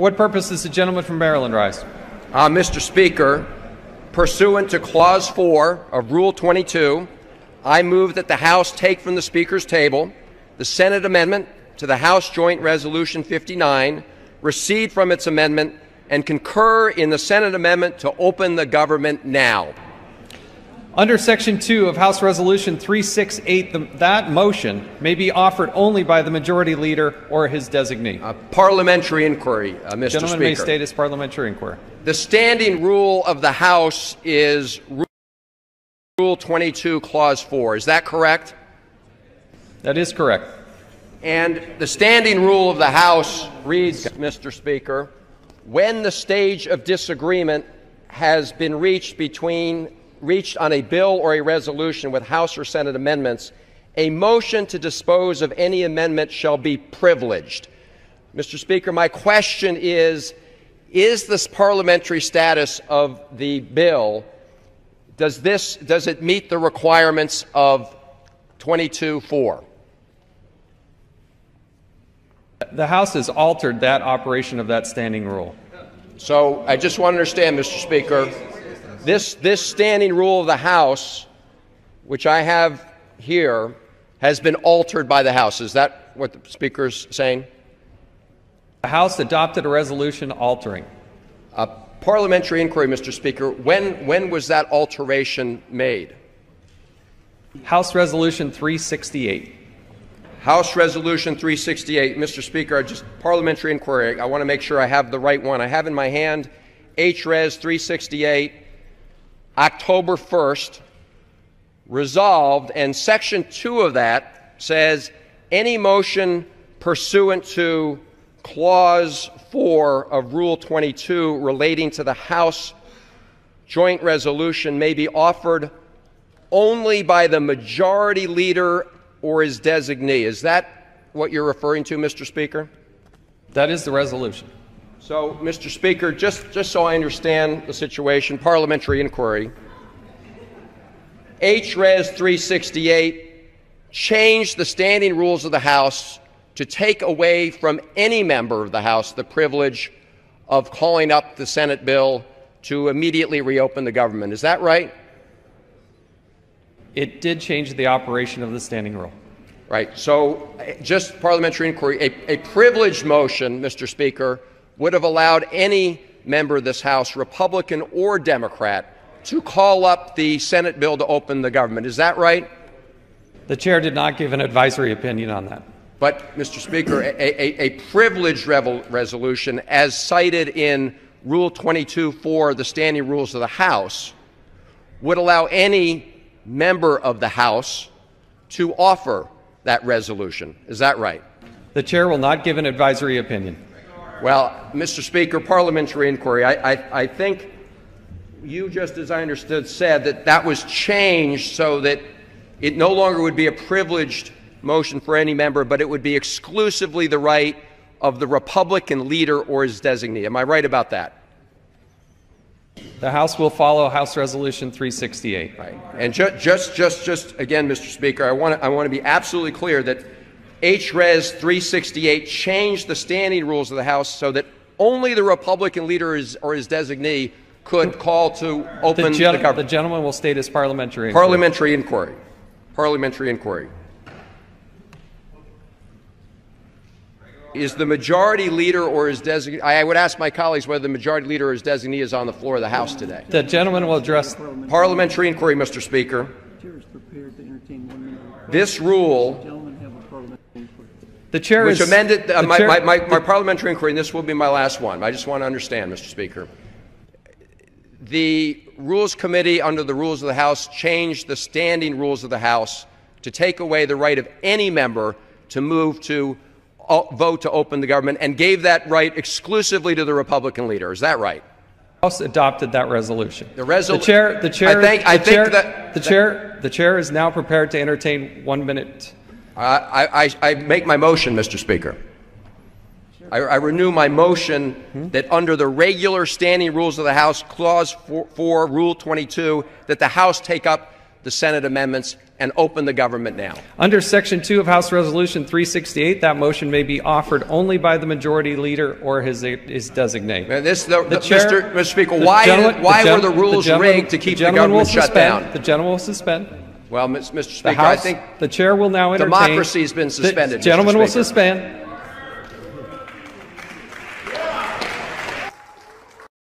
what purpose does the gentleman from Maryland rise? Mr. Speaker, pursuant to Clause 4 of Rule 22, I move that the House take from the Speaker's table the Senate amendment to the House Joint Resolution 59, recede from its amendment, and concur in the Senate amendment to open the government now. Under Section 2 of House Resolution 368, that motion may be offered only by the Majority Leader or his designee. Parliamentary inquiry, Mr. Gentleman Speaker. may state his parliamentary inquiry. The standing rule of the House is Rule 22, Clause 4. Is that correct? That is correct. And the standing rule of the House reads, Mr. Speaker, when the stage of disagreement has been reached on a bill or a resolution with House or Senate amendments, a motion to dispose of any amendment shall be privileged. Mr. Speaker, my question is this parliamentary status of the bill, does it meet the requirements of 22-4? The House has altered that operation of that standing rule. So I just want to understand, Mr. Speaker, this standing rule of the House, which I have here, has been altered by the House. Is that what the Speaker is saying? The House adopted a resolution altering. Parliamentary inquiry, Mr. Speaker. When was that alteration made? House Resolution 368. House Resolution 368. Mr. Speaker, parliamentary inquiry. I want to make sure I have the right one. I have in my hand H-Res 368, October 1st, resolved, and Section 2 of that says any motion pursuant to Clause 4 of Rule 22 relating to the House joint resolution may be offered only by the Majority Leader or his designee. Is that what you're referring to, Mr. Speaker? That is the resolution. So, Mr. Speaker, just so I understand the situation, parliamentary inquiry, H-Res 368 changed the standing rules of the House to take away from any member of the House the privilege of calling up the Senate bill to immediately reopen the government. Is that right? It did change the operation of the standing rule. Right. So just parliamentary inquiry, a privileged motion, Mr. Speaker, would have allowed any member of this House, Republican or Democrat, to call up the Senate bill to open the government. Is that right? The chair did not give an advisory opinion on that. But, Mr. Speaker, a privileged resolution, as cited in Rule 22-4, the standing rules of the House, would allow any member of the House to offer that resolution. Is that right? The chair will not give an advisory opinion. Well, Mr. Speaker, parliamentary inquiry, I think you, just as I understood, said that that was changed so that it no longer would be a privileged motion for any member, but it would be exclusively the right of the Republican leader or his designee. Am I right about that? The House will follow House Resolution 368. Right. And just again, Mr. Speaker, I want to be absolutely clear that H-Res 368 changed the standing rules of the House so that only the Republican leader or his designee could call to open the government. The gentleman will state his parliamentary inquiry. Parliamentary inquiry. Parliamentary inquiry. Is the Majority Leader or his designee? I would ask my colleagues whether the Majority Leader or his designee is on the floor of the House today. The gentleman will address parliamentary inquiry, Mr. Speaker. This rule, the chair which is amended my parliamentary inquiry, and this will be my last one. I just want to understand, Mr. Speaker. The Rules Committee, under the rules of the House, changed the standing rules of the House to take away the right of any member to move to vote to open the government, and gave that right exclusively to the Republican leader. Is that right? The House adopted that resolution. The chair is now prepared to entertain 1 minute. I make my motion, Mr. Speaker. I renew my motion that under the regular standing rules of the House, Clause 4, Rule 22, that the House take up the Senate amendments and open the government now. Under Section 2 of House Resolution 368, that motion may be offered only by the majority leader or his designate. Mr. Speaker, why were the rules rigged to keep the government shut down? The gentleman will suspend. Well, Mr. Speaker, I think the chair will now entertain. Democracy has been suspended. The gentleman will suspend.